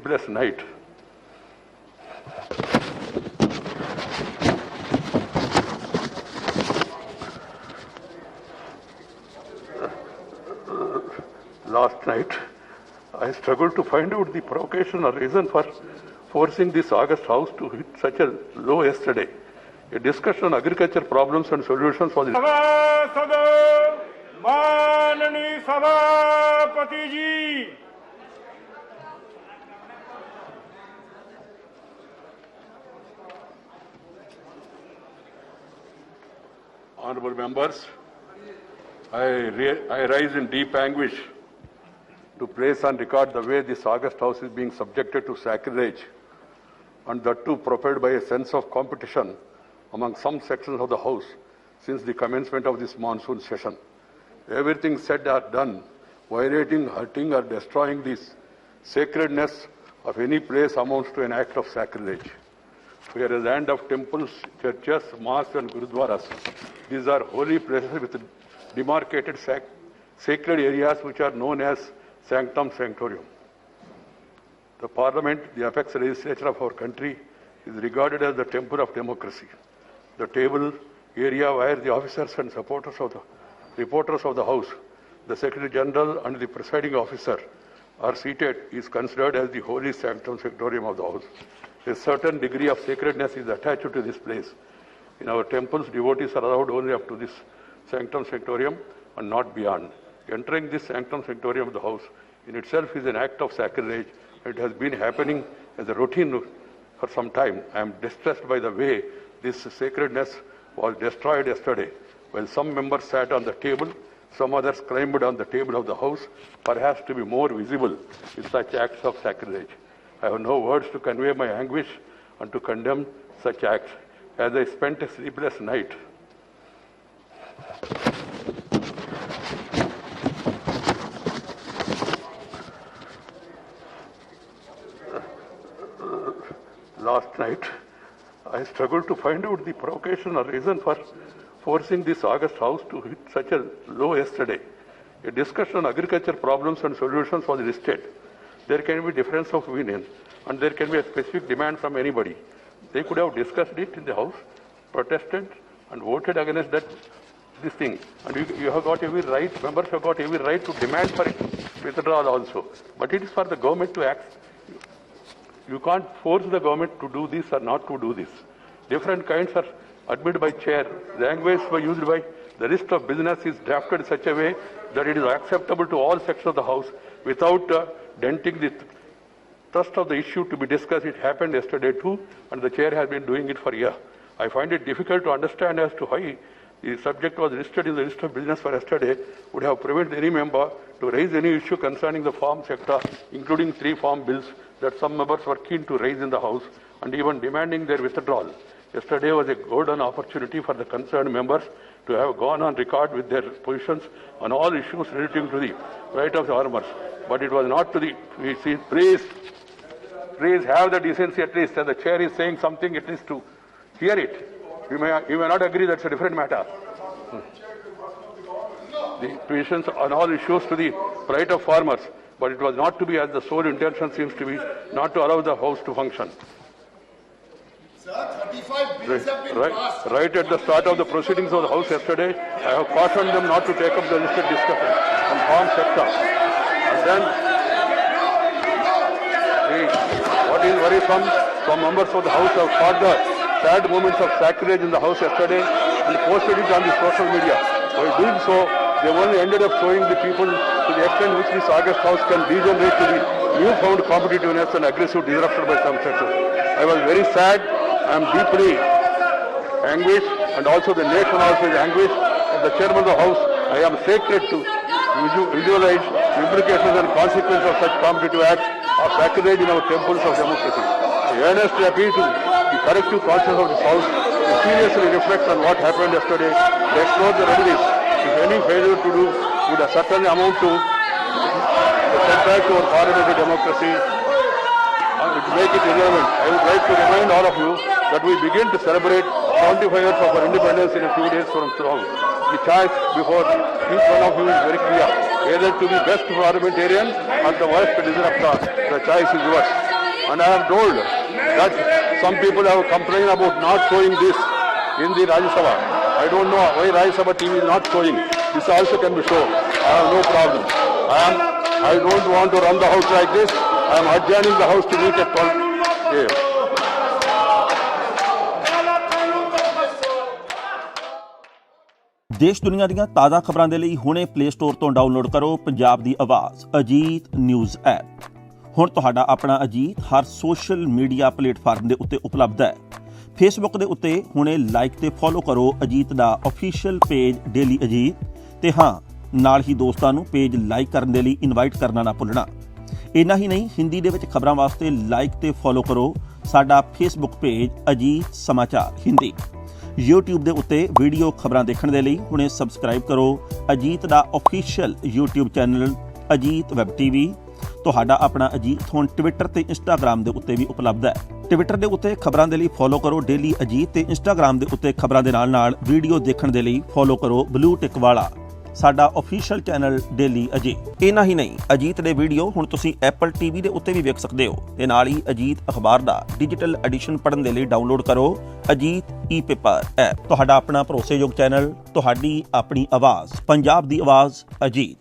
sleepless night. Last night, I struggled to find out the provocation or reason for forcing this August House to hit such a low yesterday. A discussion on agriculture problems and solutions was... माननीय सभापति जी, Honorable members, I rise in deep anguish to place on record the way this August House is being subjected to sacrilege, and that too propelled by a sense of competition among some sections of the House since the commencement of this monsoon session. Everything said or done violating, hurting or destroying this sacredness of any place amounts to an act of sacrilege. We are a land of temples, churches, mosques and gurudwaras. These are holy places with demarcated sacred areas which are known as sanctum sanctorum. The Parliament, the apex legislature of our country, is regarded as the temple of democracy. The table area where the officers and reporters of the House, the Secretary General and the presiding officer are seated is considered as the holy sanctum sanctorum of the House. A certain degree of sacredness is attached to this place. In our temples, devotees are allowed only up to this sanctum sanctorum and not beyond. Entering this sanctum sanctorum of the House in itself is an act of sacrilege. It has been happening as a routine for some time. I am distressed by the way this sacredness was destroyed yesterday. While some members sat on the table, some others climbed on the table of the House, perhaps to be more visible with such acts of sacrilege. I have no words to convey my anguish and to condemn such acts. As I spent a sleepless night, last night, I struggled to find out the provocation or reason for forcing this August House to hit such a low yesterday. A discussion on agriculture problems and solutions was listed. There can be difference of opinion and there can be a specific demand from anybody. They could have discussed it in the House, protested and voted against this thing. And you have got every right, members have got every right to demand for it withdrawal also. But it is for the government to act. You can't force the government to do this or not to do this. Different kinds are admitted by chair. Language used by the list of business is drafted in such a way that it is acceptable to all sections of the House without denting the thrust of the issue to be discussed. It happened yesterday too, and the chair has been doing it for a year. I find it difficult to understand as to why the subject was listed in the list of business for yesterday would have prevented any member to raise any issue concerning the farm sector, including 3 farm bills that some members were keen to raise in the House and even demanding their withdrawal. Yesterday was a golden opportunity for the concerned members to have gone on record with their positions on all issues relating to the right of the farmers. But it was not to the... Please have the decency at least, as the chair is saying something, at least to hear it. You may not agree, that's a different matter. The positions on all issues to the right of farmers, but it was not to be, as the sole intention seems to be, not to allow the House to function. Sir, 35 bills have been passed. Right at the start of the proceedings of the House yesterday, I have cautioned them not to take up the listed discussion on farm sector. And then, what is worrisome, some members of the House have caught the sad moments of sacrilege in the House yesterday and posted it on the social media. While doing so, they only ended up showing the people to the extent which this August House can degenerate to the newfound competitiveness and aggressive disruption by some sectors. I was very sad. I am deeply anguished, and also the nation also is anguished. As the chairman of the House, I am sacred to visualize the implications and consequences of such competitive acts of sacrilege in our temples of democracy. I earnestly appeal to the collective conscience of this House to seriously reflect on what happened yesterday, to explore the remedies. If any failure to do would certainly amount to the setback to our parliamentary democracy, and to make it irrelevant, I would like to remind all of you that we begin to celebrate 75 years of our independence in a few days from now. The choice before each one of you is very clear. Either to be best parliamentarian or the worst disruptor. The choice is yours. And I am told that some people have complained about not showing this in the Rajya Sabha. I don't know why Rajya Sabha TV is not showing. This also can be shown. I have no problem. I don't want to run the house like this. I am adjourning the house to meet at 12 a.m. ਦੇਸ਼ ਦੁਨੀਆ ਦੀਆਂ ਤਾਜ਼ਾ ਖਬਰਾਂ ਦੇ ਲਈ ਹੁਣੇ play store ਤੋਂ download ਕਰੋ ਪੰਜਾਬ ਦੀ ਆਵਾਜ਼ ਅਜੀਤ ਨਿਊਜ਼ ਐਪ। ਹੁਣ ਤੁਹਾਡਾ ਆਪਣਾ ਅਜੀਤ ਹਰ ਸੋਸ਼ਲ ਮੀਡੀਆ ਪਲੇਟਫਾਰਮ ਦੇ ਉੱਤੇ ਉਪਲਬਧ ਹੈ। ਫੇਸਬੁੱਕ ਦੇ ਉੱਤੇ ਹੁਣੇ ਲਾਈਕ ਤੇ ਫੋਲੋ ਕਰੋ ਅਜੀਤ ਦਾ ਅਫੀਸ਼ੀਅਲ ਪੇਜ ਡੇਲੀ ਅਜੀਤ ਤੇ ਹਾਂ ਨਾਲ ਹੀ ਦੋਸਤਾਂ ਨੂੰ ਪੇਜ ਲਾਈਕ ਕਰਨ ਦੇ ਲਈ ਇਨਵਾਈਟ ਕਰਨਾ ਨਾ ਭੁੱਲਣਾ। ਇੰਨਾ ਹੀ ਨਹੀਂ, ਹਿੰਦੀ ਦੇ ਵਿੱਚ ਖਬਰਾਂ ਵਾਸਤੇ ਲਾਈਕ ਤੇ ਫੋਲੋ ਕਰੋ ਸਾਡਾ ਫੇਸਬੁੱਕ ਪੇਜ ਅਜੀਤ ਸਮਾਚਾਰ ਹਿੰਦੀ। YouTube ਦੇ ਉੱਤੇ ਵੀਡੀਓ ਖਬਰਾਂ ਦੇਖਣ ਦੇ ਲਈ ਹੁਣੇ ਸਬਸਕ੍ਰਾਈਬ ਕਰੋ ਅਜੀਤ ਦਾ official YouTube channel Ajit web TV। ਤੁਹਾਡਾ ਆਪਣਾ ਅਜੀਤ ਹੁਣ ਟਵਿੱਟਰ ਤੇ ਇੰਸਟਾਗ੍ਰਾਮ ਦੇ ਉੱਤੇ ਵੀ ਉਪਲਬਧ ਹੈ। ਟਵਿੱਟਰ ਦੇ ਉੱਤੇ ਖਬਰਾਂ ਦੇ ਲਈ ਫੋਲੋ ਕਰੋ ਡੇਲੀ ਅਜੀਤ ਤੇ ਇੰਸਟਾਗ੍ਰਾਮ ਦੇ ਉੱਤੇ ਖਬਰਾਂ ਦੇ ਨਾਲ ਵੀਡੀਓ ਦੇਖਣ ਦੇ ਲਈ ਫੋਲੋ ਕਰੋ ਬਲੂ ਟਿਕ ਵਾਲਾ ਸਾਡਾ ਅਫੀਸ਼ੀਅਲ ਚੈਨਲ ਡੇਲੀ ਅਜੀਤ। ਇੰਨਾ ਹੀ ਨਹੀਂ, ਅਜੀਤ ਦੇ ਵੀਡੀਓ ਹੁਣ ਤੁਸੀਂ Apple TV ਦੇ ਉੱਤੇ ਵੀ ਵੇਖ ਸਕਦੇ ਹੋ ਤੇ ਨਾਲ ਹੀ ਅਜੀਤ ਅਖਬਾਰ ਦਾ ਡਿਜੀਟਲ ਐਡੀਸ਼ਨ ਪੜ੍ਹਨ ਦੇ ਲਈ ਡਾਊਨਲੋਡ ਕਰੋ ਅਜੀਤ ਈ-ਪੇਪਰ ਐਪ। ਤੁਹਾਡਾ ਆਪਣਾ ਭਰੋਸੇਯੋਗ ਚੈਨਲ, ਤੁਹਾਡੀ ਆਪਣੀ ਆਵਾਜ਼, ਪੰਜਾਬ ਦੀ ਆਵਾਜ਼ ਅਜੀਤ।